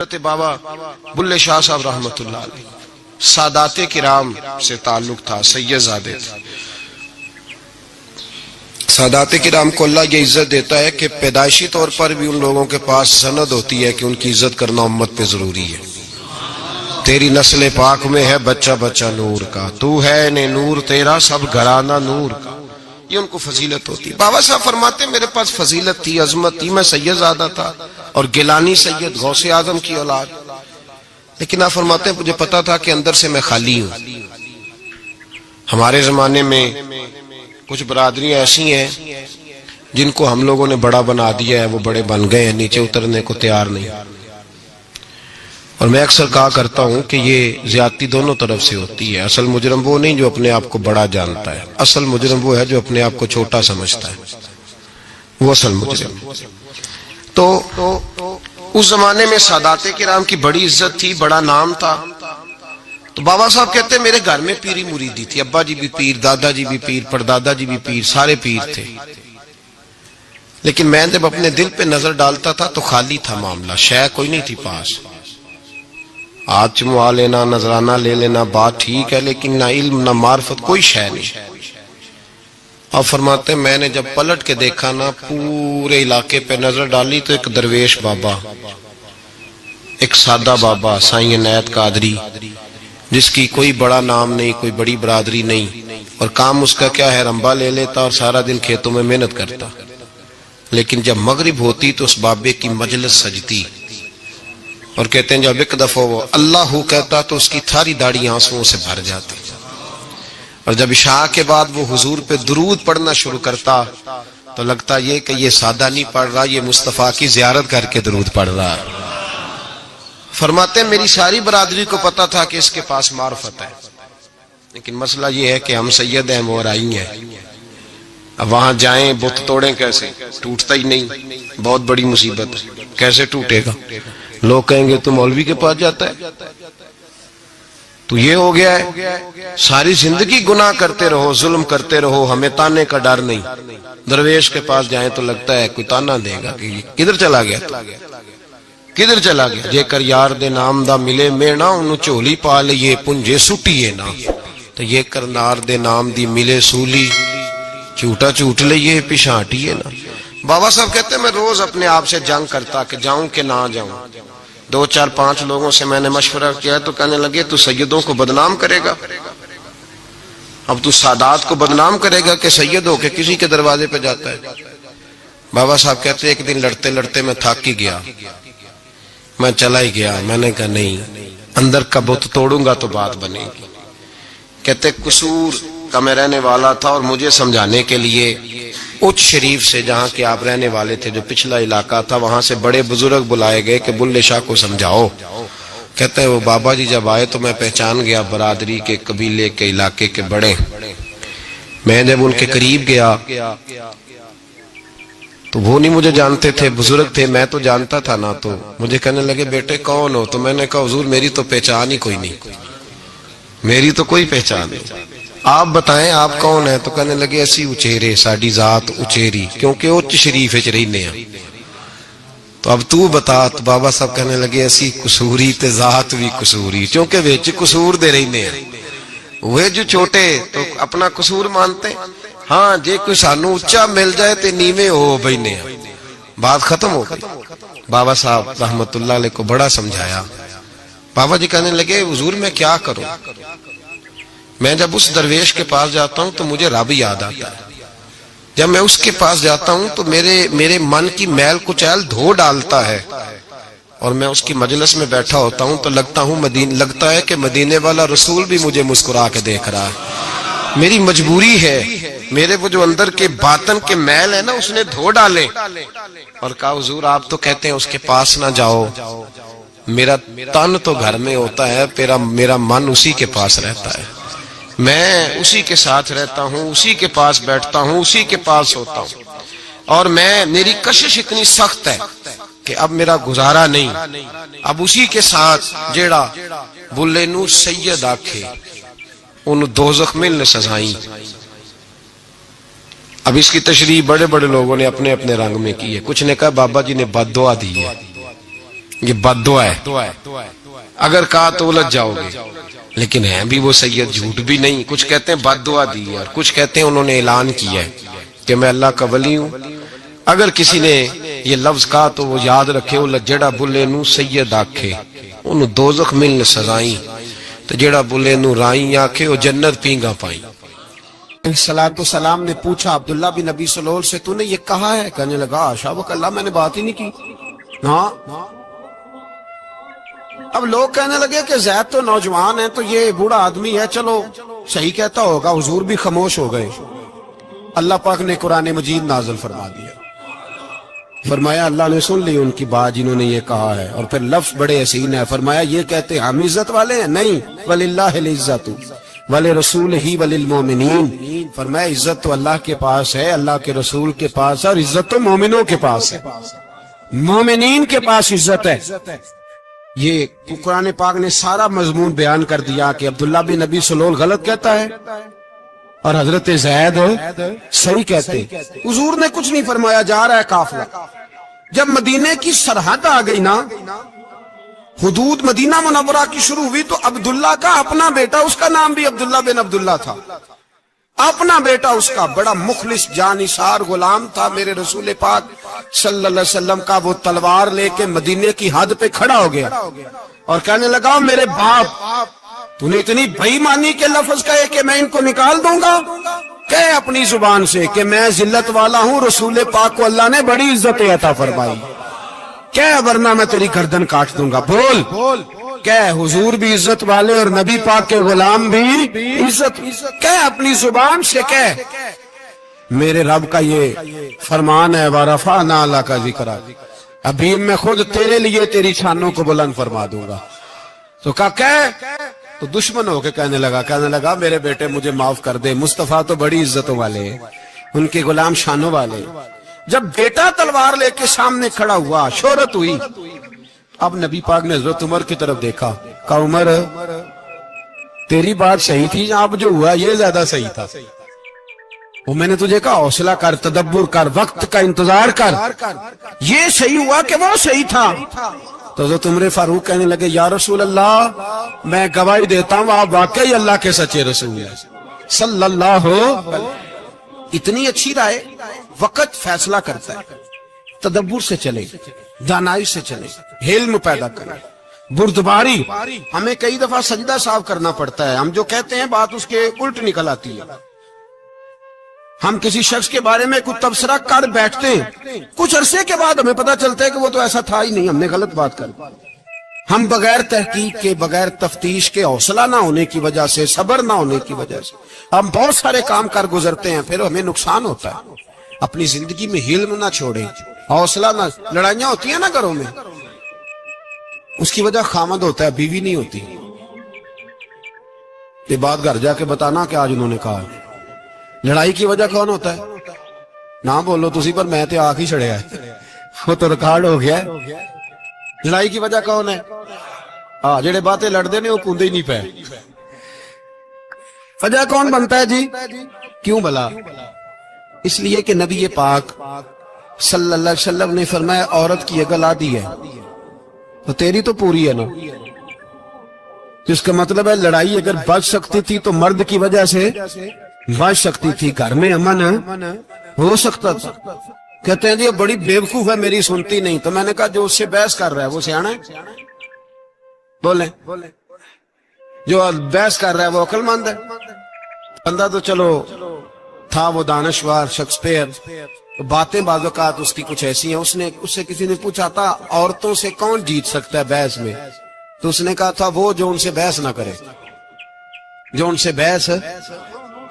بابا بلے شاہ صاحب رحمت اللہ علیہ سادات کرام سے تعلق تھا، سید زادے تھے۔ سادات کرام کو اللہ یہ عزت دیتا ہے کہ پیدائشی طور پر بھی ان لوگوں کے پاس سند ہوتی ہے کہ ان کی عزت کرنا امت پہ ضروری ہے۔ تیری نسل پاک میں ہے بچہ بچہ نور کا، تو ہے نے نور تیرا سب گھرانہ نور کا، یہ ان کو فضیلت ہوتی ہے۔ بابا صاحب فرماتے میرے پاس فضیلت تھی، عظمت تھی، میں سید زادہ تھا اور گیلانی سید غوث اعظم کی اولاد، لیکن آپ فرماتے ہیں مجھے پتا تھا کہ اندر سے میں خالی ہوں۔ ہمارے زمانے میں کچھ برادریاں ایسی ہیں جن کو ہم لوگوں نے بڑا بنا دیا ہے، وہ بڑے بن گئے ہیں، نیچے اترنے کو تیار نہیں۔ اور میں اکثر کہا کرتا ہوں کہ یہ زیادتی دونوں طرف سے ہوتی ہے۔ اصل مجرم وہ نہیں جو اپنے آپ کو بڑا جانتا ہے، اصل مجرم وہ ہے جو اپنے آپ کو چھوٹا سمجھتا ہے، وہ اصل مجرم۔ تو اس زمانے میں سادات کرام کی بڑی عزت تھی، بڑا نام تھا۔ تو بابا صاحب کہتے ہیں میرے گھر میں پیری مریدی تھی، ابا جی بھی پیر، دادا جی بھی پیر، پردادا جی بھی پیر، سارے پیر تھے، لیکن میں جب اپنے دل پہ نظر ڈالتا تھا تو خالی تھا معاملہ، شے کوئی نہیں تھی پاس۔ ہاتھ چموا لینا، نذرانہ لے لینا بات ٹھیک ہے، لیکن نہ علم نہ معرفت، کوئی شے نہیں۔ اور فرماتے ہیں میں نے جب پلٹ کے دیکھا نا، پورے علاقے پہ نظر ڈالی تو ایک درویش بابا، ایک سادہ بابا سائیں عنایت قادری، جس کی کوئی بڑا نام نہیں، کوئی بڑی برادری نہیں، اور کام اس کا کیا ہے، رمبا لے لیتا اور سارا دن کھیتوں میں محنت کرتا، لیکن جب مغرب ہوتی تو اس بابے کی مجلس سجتی، اور کہتے ہیں جب ایک دفعہ وہ اللہ کہتا تو اس کی تھاری داڑھی آنسوؤں سے بھر جاتی، اور جب عشاء کے بعد وہ حضور پہ درود پڑھنا شروع کرتا تو لگتا یہ کہ یہ سادہ نہیں پڑھ رہا، یہ مصطفیٰ کی زیارت کر کے درود پڑھ رہا۔ فرماتے ہیں میری ساری برادری کو پتا تھا کہ اس کے پاس معرفت ہے، لیکن مسئلہ یہ ہے کہ ہم سید ہیں، وہ رائی ہیں، اب وہاں جائیں بت توڑیں کیسے، ٹوٹتا ہی نہیں، بہت بڑی مصیبت ہے، کیسے ٹوٹے گا؟ لوگ کہیں گے تو مولوی کے پاس جاتا ہے، تو یہ ہو گیا ہے ساری زندگی گناہ کرتے رہو، ظلم کرتے رہو، ہمیں تانے کا ڈر نہیں۔ درویش کے پاس جائیں تو لگتا ہے کوئی تانا دے گا کہ کدھر چلا گیا، کدھر چلا گیا۔ جے کر یار دے نام دا ملے مینا، انہوں چولی پا لئیے پنجے سٹیے نا، تو یہ کر نار دے نام دی ملے سولی، چوٹا چوٹ لئیے پشانٹیے نا۔ بابا صاحب کہتے ہیں میں روز اپنے آپ سے جنگ کرتا کہ جاؤں کہ نہ جاؤں۔ 2 4 5 لوگوں سے میں نے مشورہ کیا تو کہنے لگے تو سیدوں کو بدنام کرے گا، اب تو سادات کو بدنام کرے گا کہ سید ہو کے کسی کے دروازے پہ جاتا ہے۔ بابا صاحب کہتے ایک دن لڑتے لڑتے میں تھک ہی گیا، میں چلا ہی گیا، میں نے کہا نہیں، اندر کا بت توڑوں گا تو بات بنے گی۔ کہتے قصور کا میں رہنے والا تھا اور مجھے سمجھانے کے لیے اچ شریف سے، جہاں کے آپ رہنے والے تھے، جو پچھلا علاقہ تھا، وہاں سے بڑے بزرگ بلائے گئے کہ بلے شاہ کو سمجھاؤ۔ کہتے ہیں وہ بابا جی جب آئے تو میں پہچان گیا برادری کے، قبیلے کے، علاقے کے بڑے۔ میں جب ان کے قریب گیا تو وہ نہیں مجھے جانتے تھے، بزرگ تھے، میں تو جانتا تھا نا، تو مجھے کہنے لگے بیٹے کون ہو؟ تو میں نے کہا حضور میری تو پہچان ہی کوئی نہیں، میری تو کوئی پہچان نہیں، آپ بتائیں آپ کون ہیں؟ تو کہنے لگے اسی اچیرے، ساڈی ذات اچیری، کیونکہ اچ شریف وچ رہنے ہیں۔ تو اب تو بتا، تو بابا صاحب کہنے لگے اسی قصوری تے ذات بھی قصوری، کیونکہ وچ قصور دے رہنے ہیں۔ وہ جو چھوٹے تو اپنا قصور مانتے ہیں، ہاں جے کوئی سانو اچا مل جائے تے نیویں ہو بینے ہیں، بات ختم ہو گئی۔ بابا صاحب رحمت اللہ علیہ کو بڑا سمجھایا۔ بابا جی کہنے لگے حضور میں کیا کروں؟ میں جب اس درویش کے پاس جاتا ہوں تو مجھے رب یاد آتا ہے، جب میں اس کے پاس جاتا ہوں تو میرے من کی میل کچیل دھو ڈالتا ہے، اور میں اس کی مجلس میں بیٹھا ہوتا ہوں تو لگتا ہے کہ مدینے والا رسول بھی مجھے مسکرا کے دیکھ رہا ہے۔ میری مجبوری ہے، میرے وہ جو اندر کے باطن کے میل ہے نا، اس نے دھو ڈالے، اور کہا حضور آپ تو کہتے ہیں اس کے پاس نہ جاؤ، میرا تن تو گھر میں ہوتا ہے، میرا من اسی کے پاس رہتا ہے، میں اسی کے ساتھ رہتا ہوں، اسی کے پاس بیٹھتا ہوں، اسی کے پاس ہوتا ہوں، اور میری کشش اتنی سخت ہے کہ اب میرا گزارا نہیں، اب اسی کے ساتھ جیڑا بلے نو سید آکھے انہوں دوزخ ملنے سزائیں۔ اب اس کی تشریح بڑے بڑے لوگوں نے اپنے اپنے رنگ میں کی ہے، کچھ نے کہا بابا جی نے بد دعا دی ہے، یہ بد دعا ہے، اگر کہا تو الجھ جاؤ گے، لیکن ہیں بھی وہ سید، جھوٹ بھی نہیں. کچھ کہتے ہیں بد دعا دی ہے اور کچھ کہتے ہیں انہوں نے اعلان کیا ہے کہ میں اللہ کا ولی ہوں. اگر کسی نے یہ لفظ کہا تو وہ یاد رکھے وہ جڑا بلے نو سید آکھے انہوں دوزخ ملن سزائیں، تو جڑا بلے نو رائیں آکھے وہ جنت پینگا پائیں. صلاۃ و سلام نے پوچھا عبداللہ بن ابی سلول سے تو نے یہ کہا ہے؟ کہنے لگا شابک اللہ میں نے بات ہی نہیں کی. ہاں. اب لوگ کہنے لگے کہ زید تو نوجوان ہے تو یہ بوڑھا آدمی ہے، چلو صحیح کہتا ہوگا. حضور بھی خاموش ہو گئے. اللہ پاک نے قرآن مجید نازل فرما دیا، فرمایا اللہ نے سن لی ان کی بات جنہوں نے یہ کہا ہے. اور پھر لفظ بڑے حسین ہے، فرمایا یہ کہتے ہم عزت والے ہیں؟ نہیں، وَلِلَّهِ الْعِزَّةُ وَلِرَسُولِهِ وَلِلْمُؤْمِنِينَ. فرمایا عزت تو اللہ کے پاس ہے، اللہ کے رسول کے پاس ہے، اور عزت تو مومنوں کے پاس ہے، مومنین کے پاس عزت ہے. یہ قرآن پاک نے سارا مضمون بیان کر دیا کہ عبداللہ بن ابی سلول غلط کہتا ہے اور حضرت زید صحیح کہتے. حضور نے کچھ نہیں فرمایا، جا رہا ہے قافلہ. جب مدینے کی سرحد آ گئی نا، حدود مدینہ منورہ کی شروع ہوئی، تو عبداللہ کا اپنا بیٹا، اس کا نام بھی عبداللہ بن عبداللہ تھا، اپنا بیٹا اس کا بڑا مخلص جانثار غلام تھا میرے رسول پاک صلی اللہ علیہ وسلم کا. وہ تلوار لے کے مدینے کی حد پہ کھڑا ہو گیا اور کہنے لگا میرے باپ تو نے اتنی بے ایمانی کے لفظ کہے کہ میں ان کو نکال دوں گا. کہے اپنی زبان سے کہ میں ذلت والا ہوں، رسول پاک کو اللہ نے بڑی عزت عطا فرمائی، کہے ورنہ میں تیری گردن کاٹ دوں گا. بول. کہے حضور بھی عزت والے اور نبی پاک کے غلام بھی عزت. کہے اپنی زبان سے کہے میرے رب کا یہ فرمان ہے وَرَفَعْنَا لَكَ ذِكْرَكَ، ابھی میں خود تیرے لیے تیری شانوں کو بلند فرما دوں گا. تو کہے تو دشمن ہو کے کہنے لگا میرے بیٹے مجھے معاف کر دے، مصطفیٰ تو بڑی عزتوں والے ہیں، ان کے غلام شانوں والے. جب بیٹا تلوار لے کے سامنے کھڑا ہوا، شہرت ہوئی. اب نبی پاک نے حضرت عمر کی طرف دیکھا، کہا عمر تیری بات صحیح تھی، اب جو ہوا یہ زیادہ صحیح تھا. وہ میں نے تجھے کہا حوصلہ کر، تدبر کر، وقت کا انتظار کر، یہ صحیح ہوا کہ وہ صحیح تھا. تو حضرت عمر فاروق کہنے لگے یا رسول اللہ میں گواہی دیتا ہوں آپ واقعی اللہ کے سچے رسول ہیں صلی اللہ علیہ. اتنی اچھی رائے. وقت فیصلہ کرتا ہے، تدبر سے چلے، دانائی سے چلے، علم پیدا کرے، بردباری. ہمیں کئی دفعہ سجدہ صاف کرنا پڑتا ہے، ہم جو کہتے ہیں بات اس کے الٹ نکل آتی ہے. ہم کسی شخص کے بارے میں کچھ تبصرہ کر بیٹھتے ہیں، کچھ عرصے کے بعد ہمیں پتا چلتا ہے کہ وہ تو ایسا تھا ہی نہیں، ہم نے غلط بات کر. ہم بغیر تحقیق کے، بغیر تفتیش کے، حوصلہ نہ ہونے کی وجہ سے، صبر نہ ہونے کی وجہ سے ہم بہت سارے کام کر گزرتے ہیں، پھر ہمیں نقصان ہوتا ہے. اپنی زندگی میں علم نہ چھوڑیں، حوصلہ نہ. لڑائیاں ہوتی ہیں نا گھروں میں، اس کی وجہ خامد ہوتا ہے، بیوی نہیں ہوتی. یہ بات گھر جا کے بتانا کہ آج انہوں نے کہا. لڑائی کی وجہ کون ہوتا ہے؟ نہ بولو تسی پر میں تے آنکھ ہی چھڑیا ہے، وہ تو ریکارڈ ہو گیا ہے. لڑائی کی وجہ کون ہے؟ جڑے باتیں لڑتے ہیں وہ کندے ہی نہیں پے. وجہ کون بنتا ہے جی؟ کیوں بلا؟ اس لیے کہ نبی پاک صلی اللہ علیہ وسلم نے فرمایا عورت کی عقل آدھی ہے تو تیری تو پوری ہے نا. جس کا مطلب ہے لڑائی اگر بچ سکتی تھی تو مرد کی وجہ سے بچ سکتی تھی، گھر میں امن ہو سکتا تھا. کہتے ہیں جی بڑی بیوقوف ہے میری سنتی نہیں. تو میں نے کہا جو اس سے بحث کر رہا ہے وہ سیانا ہے؟ بولیں. جو بحث کر رہا ہے وہ عقل مند ہے؟ بندہ تو چلو تھا وہ دانشور شیکسپیئر، باتیں بعض اوقات اس کی کچھ ایسی ہیں. اس سے کسی نے پوچھا تھا عورتوں سے کون جیت سکتا ہے بحث میں، تو اس نے کہا تھا وہ جو ان سے بحث نہ کرے، جو ان سے بحث.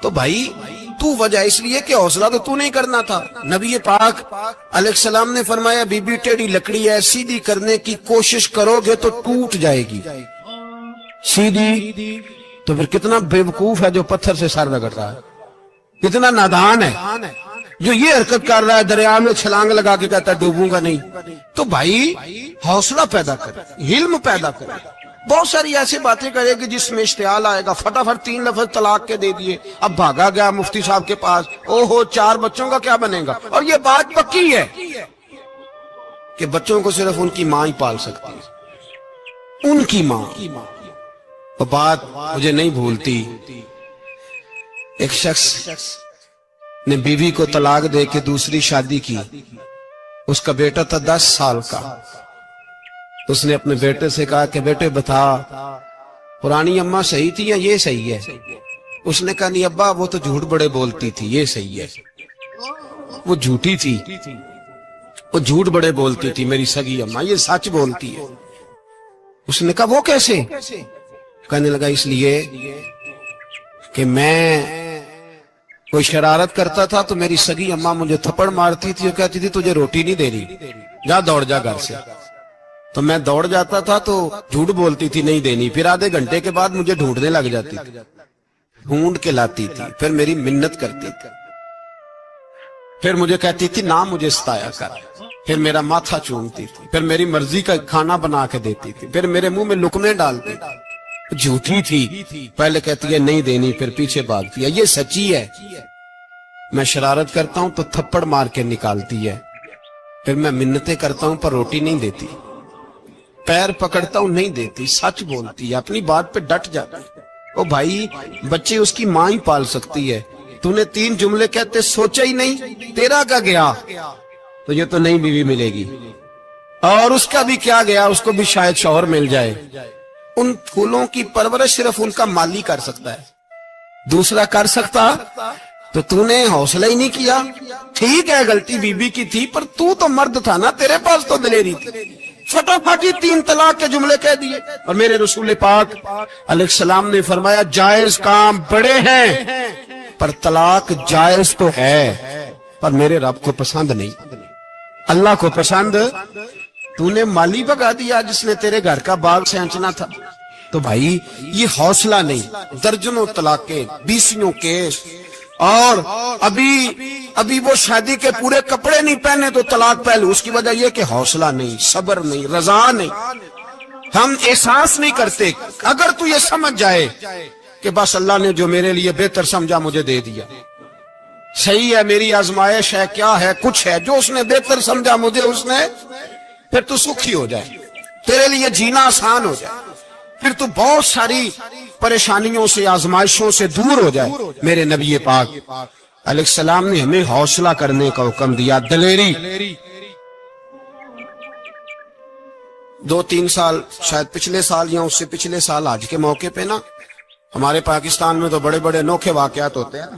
تو بھائی تو وجہ اس لیے کہ حوصلہ تو تو نہیں کرنا تھا. نبی پاک علیہ السلام نے فرمایا بی بی ٹیڑھی لکڑی ہے، سیدھی کرنے کی کوشش کرو گے تو ٹوٹ جائے گی. سیدھی تو پھر کتنا بیوقوف ہے جو پتھر سے سر رگڑ رہا ہے، کتنا نادان ہے جو یہ حرکت کر رہا ہے، دریا میں چھلانگ لگا کے کہتا ہے ڈوبوں گا نہیں. تو بھائی حوصلہ پیدا کر، علم پیدا کر. بہت ساری ایسی باتیں کرے گی جس میں اشتعال آئے گا، فٹافٹ 3 لفظ طلاق کے دے دیے، اب بھاگا گیا مفتی صاحب کے پاس، او ہو 4 بچوں کا کیا بنے گا. اور یہ بات پکی ہے کہ بچوں کو صرف ان کی ماں ہی پال سکتی ہے، ان کی ماں۔ وہ بات مجھے نہیں بھولتی، ایک شخص نے بیوی کو طلاق دے کے دوسری شادی کی، اس کا بیٹا تھا 10 سال کا۔ اس نے اپنے بیٹے سے کہا کہ بیٹے بتا پرانی اماں صحیح تھی یا یہ صحیح ہے؟ اس نے کہا نہیں ابا وہ تو جھوٹ بڑے بولتی تھی، یہ صحیح ہے۔ وہ جھوٹی تھی، وہ جھوٹ بڑے بولتی تھی میری سگی اماں، یہ سچ بولتی ہے۔ اس نے کہا وہ کیسے؟ کہنے لگا اس لیے کہ میں کوئی شرارت کرتا تھا تو میری سگی اماں مجھے تھپڑ مارتی تھی اور کہتی تھی تجھے روٹی نہیں دے رہی، جا دوڑ جا گھر سے۔ تو میں دوڑ جاتا تھا تو جھوٹ بولتی تھی نہیں دینی، پھر آدھے گھنٹے کے بعد مجھے ڈھونڈنے لگ جاتی تھی، ڈھونڈ کے لاتی تھی، پھر میری منت کرتی تھی، پھر مجھے کہتی تھی نہ مجھے ستایا کر، پھر میرا ماتھا چومتی تھی، پھر میری مرضی کا کھانا بنا کے دیتی تھی، پھر میرے منہ میں لقمے ڈالتی تھی۔ جھوٹی تھی، پہلے کہتی ہے نہیں دینی، پھر پیچھے بھاگتی ہے۔ یہ سچی ہے، میں شرارت کرتا ہوں تو تھپڑ مار کے نکالتی ہے، پھر میں منتیں کرتا ہوں پر روٹی نہیں دیتی، پیر پکڑتا ہوں نہیں دیتی، سچ بولتی ہے، اپنی بات پہ ڈٹ جاتی ہے۔ او بھائی بچے اس کی ماں ہی پال سکتی ہے، تو نے 3 جملے کہتے سوچا ہی نہیں، تیرا کا گیا تو یہ تو نئی بیوی ملے گی، اور اس کا بھی کیا گیا، اس کو بھی شاید شوہر مل جائے۔ ان پھولوں کی پرورش صرف ان کا مالی کر سکتا ہے، دوسرا کر سکتا تو تو نے حوصلہ ہی نہیں کیا۔ ٹھیک ہے غلطی بی بی کی تھی پر تو مرد تھا نا، تیرے پاس تو دلیری تھی، فٹافٹ 3 طلاق کے جملے کہہ دیے۔ اور میرے رسول پاک علیہ السلام نے فرمایا جائز کام بڑے ہیں پر طلاق جائز تو ہے پر میرے رب کو پسند نہیں، اللہ کو پسند۔ تو نے مالی بگا دیا جس نے تیرے گھر کا باغ سینچنا تھا۔ تو بھائی یہ حوصلہ نہیں، درجنوں طلاقیں، 20 کیس، اور ابھی وہ شادی کے پورے کپڑے نہیں پہنے تو طلاق پہلے، اس کی وجہ یہ کہ حوصلہ نہیں، صبر نہیں، رضا نہیں، ہم احساس نہیں کرتے۔ اگر تو یہ سمجھ جائے کہ بس اللہ نے جو میرے لیے بہتر سمجھا مجھے دے دیا، صحیح ہے میری آزمائش ہے، کیا ہے کچھ ہے جو اس نے بہتر سمجھا مجھے اس نے، پھر تو سکھی ہو جائے، تیرے لیے جینا آسان ہو جائے، پھر تو بہت ساری پریشانیوں سے آزمائشوں سے دور ہو جائے۔ میرے نبی پاک علیہ السلام نے ہمیں حوصلہ کرنے کا حکم دیا، دلیری۔ 2-3 سال شاید پچھلے سال یا اس سے پچھلے سال حج کے موقع پہ نا ہمارے پاکستان میں تو بڑے بڑے انوکھے واقعات ہوتے ہیں،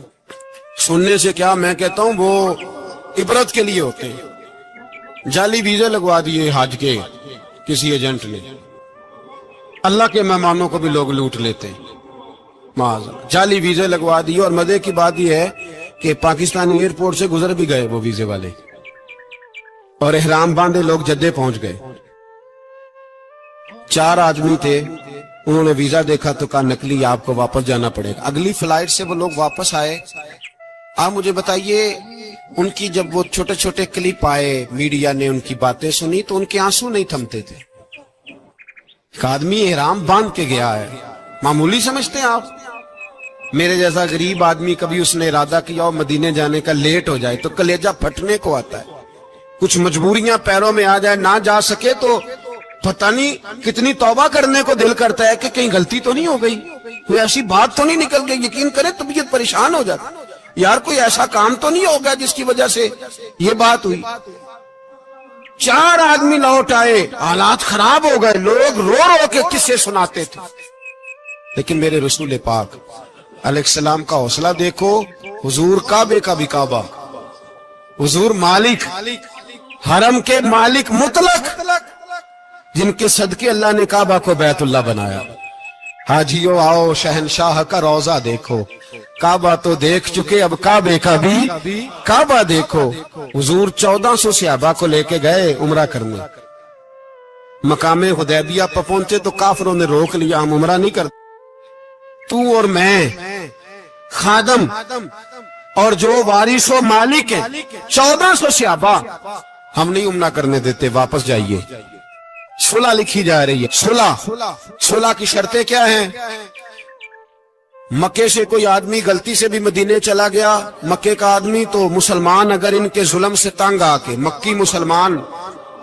سننے سے کیا میں کہتا ہوں وہ عبرت کے لیے ہوتے ہیں۔ جعلی ویزے لگوا دیے حج کے کسی ایجنٹ نے، اللہ کے مہمانوں کو بھی لوگ لوٹ لیتے ہیں، معاذ، جعلی ویزے لگوا دیے۔ اور مزے کی بات یہ ہے کہ پاکستانی ایئرپورٹ سے گزر بھی گئے وہ ویزے والے، اور احرام باندھے لوگ جدے پہنچ گئے۔ 4 آدمی تھے، انہوں نے ویزا دیکھا تو کہا نکلی، آپ کو واپس جانا پڑے گا۔ اگلی فلائٹ سے وہ لوگ واپس آئے۔ آپ مجھے بتائیے ان کی جب وہ چھوٹے چھوٹے کلپ آئے، میڈیا نے ان کی باتیں سنی تو ان کے آنسو نہیں تھمتے تھے۔ ایک آدمی احرام باندھ کے گیا ہے، معمولی سمجھتے ہیں آپ؟ میرے جیسا غریب آدمی کبھی اس نے ارادہ کیا اور مدینے جانے کا لیٹ ہو جائے تو کلیجہ پھٹنے کو آتا ہے، کچھ مجبوریاں پیروں میں آ جائے، نہ جا سکے تو پتہ نہیں کتنی توبہ کرنے کو دل کرتا ہے کہ کہیں غلطی تو نہیں ہو گئی، کوئی ایسی بات تو نہیں نکل گئی۔ یقین کرے طبیعت پریشان ہو جاتی، یار کوئی ایسا کام تو نہیں ہوگا جس کی وجہ سے یہ بات ہوئی۔ 4 آدمی لوٹ آئے، حالات خراب ہو گئے، لوگ رو رو کے قصے سناتے تھے، لیکن میرے رسول پاک علیہ السلام کا حوصلہ دیکھو۔ حضور کعبے کا بھی کعبہ، حضور مالک، حرم کے مالک مطلق، جن کے صدقے اللہ نے کعبہ کو بیت اللہ بنایا۔ حاجیو آؤ شہنشاہ کا روضہ دیکھو، کعبہ تو دیکھ چکے اب کعبے کا بھی کعبہ دیکھو۔ حضور 1400 صحابہ کو لے کے گئے عمرہ کرنے، مقام حدیبیہ پر پہنچے تو کافروں نے روک لیا، ہم عمرہ نہیں کرتے، تو اور میں خادم اور جو وارث و مالک ہیں 1400 صحابہ، ہم نہیں عمرہ کرنے دیتے، واپس جائیے۔ صلح لکھی جا رہی ہے، صلح کی شرطیں کیا ہیں؟ مکے سے کوئی آدمی غلطی سے بھی مدینے چلا گیا، مکے کا آدمی تو مسلمان اگر ان کے ظلم سے تنگ آ کے، مکی مسلمان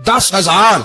10,000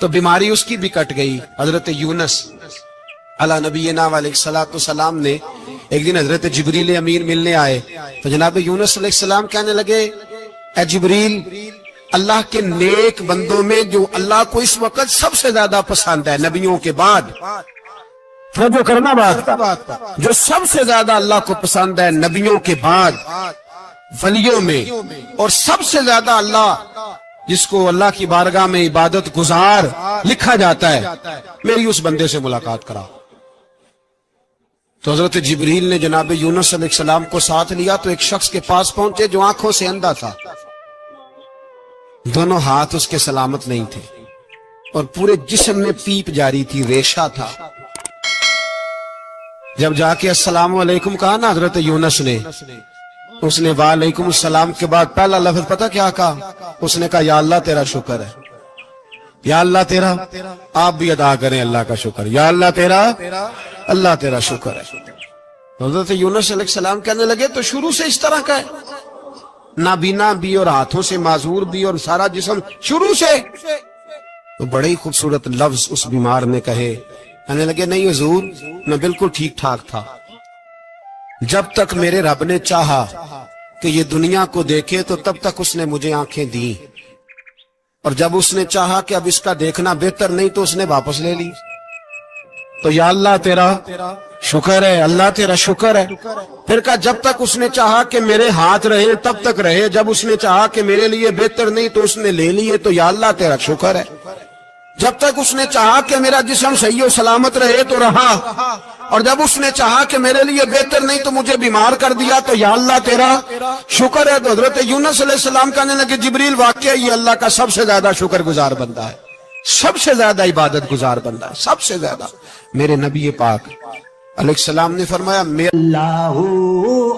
تو بیماری اس کی بھی کٹ گئی. حضرت یونس علی نبینا علیہ السلام نے ایک دن حضرت جبریل امین ملنے آئے تو جناب یونس علیہ السلام کہنے لگے اے جبریل، اللہ کے نیک بندوں میں جو اللہ کو اس وقت سب سے زیادہ پسند ہے نبیوں کے بعد، جو کرنا بات جو سب سے زیادہ اللہ کو پسند ہے نبیوں کے بعد ولیوں میں، اور سب سے زیادہ اللہ جس کو اللہ کی بارگاہ میں عبادت گزار لکھا جاتا ہے، میری اس بندے سے ملاقات کرا. تو حضرت جبریل نے جناب یونس علیہ السلام کو ساتھ لیا تو ایک شخص کے پاس پہنچے جو آنکھوں سے اندھا تھا، دونوں ہاتھ اس کے سلامت نہیں تھے اور پورے جسم میں پیپ جاری تھی، ریشہ تھا. جب جا کے السلام علیکم کہا نا حضرت یونس نے، اس نے وعلیکم السلام کے بعد پہلا لفظ پتہ کیا کہا؟ اس نے کہا یا اللہ تیرا شکر ہے، یا اللہ تیرا، آپ بھی ادا کریں اللہ کا شکر، یا اللہ تیرا، اللہ تیرا شکر ہے. حضرت یونس علیہ السلام کہنے لگے تو شروع سے اس طرح کا ہے، نابینا بھی اور ہاتھوں سے معذور بھی اور سارا جسم شروع سے. تو بڑے ہی خوبصورت لفظ اس بیمار نے کہے، کہنے لگے نہیں حضور میں بالکل ٹھیک ٹھاک تھا، جب تک میرے رب نے چاہا کہ یہ دنیا کو دیکھے تو تب تک اس نے مجھے آنکھیں دی، اور جب اس نے چاہا کہ اب اس کا دیکھنا بہتر نہیں تو اس نے واپس لے لی. تو یا اللہ تیرا شکر ہے، اللہ تیرا شکر ہے. پھر کہا جب تک اس نے چاہا کہ میرے ہاتھ رہے تب تک رہے، جب اس نے چاہا کہ میرے لیے بہتر نہیں تو اس نے لے لیے، تو یا اللہ تیرا شکر ہے. جب تک اس نے چاہا کہ میرا جسم صحیح و سلامت رہے تو رہا، اور جب اس نے چاہا کہ میرے لیے بہتر نہیں تو مجھے بیمار کر دیا، تو یا اللہ تیرا شکر ہے. تو حضرت یونس علیہ السلام کہنے لگے جبریل واقعہ یہ اللہ کا سب سے زیادہ شکر گزار بندہ ہے، سب سے زیادہ عبادت گزار بندہ ہے، سب سے زیادہ. میرے نبی پاک علیہ السلام نے فرمایا اللہ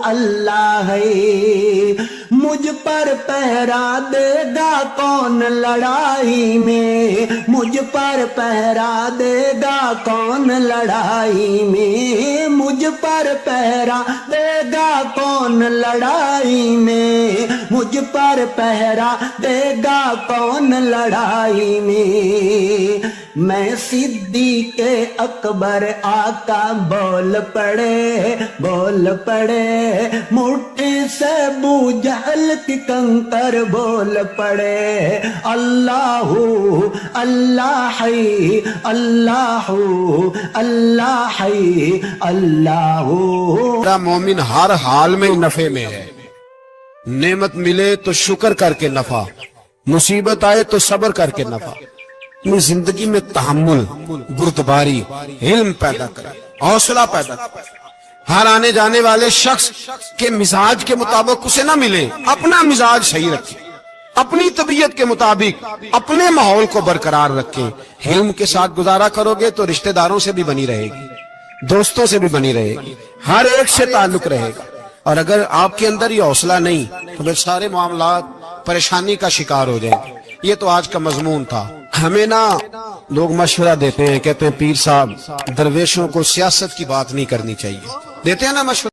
اللہ ہے، مجھ پر پہرا دے گا کون لڑائی میں، مجھ پر پہرا دے گا کون لڑائی میں، مجھ پر پہرا دے گا کون لڑائی میں، مجھ پر پہرا دے گا کون لڑائی میں. میں صدیق اکبر آقا بول پڑے مٹھی سے ابو جہل کی کنکر بول پڑے. اللہ اللہ ہے، اللہ اللہ ہے، اللہ. میرا مومن ہر حال میں نفع میں ہے، نعمت ملے تو شکر کر کے نفع، مصیبت آئے تو صبر کر کے نفع. اپنی زندگی میں تحمل، بردباری، علم پیدا کرے، حوصلہ پیدا کرے. ہر آنے جانے والے شخص کے مزاج کے مطابق اسے نہ ملے، اپنا مزاج صحیح رکھے، اپنی طبیعت کے مطابق اپنے ماحول کو برقرار رکھے. علم کے ساتھ گزارا کرو گے تو رشتہ داروں سے بھی بنی رہے گی، دوستوں سے بھی بنی رہے گی، ہر ایک سے تعلق رہے گا. اور اگر آپ کے اندر یہ حوصلہ نہیں تو پھر سارے معاملات پریشانی کا شکار ہو جائیں گے. یہ تو آج کا مضمون تھا. ہمیں نا لوگ مشورہ دیتے ہیں، کہتے ہیں پیر صاحب درویشوں کو سیاست کی بات نہیں کرنی چاہیے، دیتے ہیں نا مشورہ.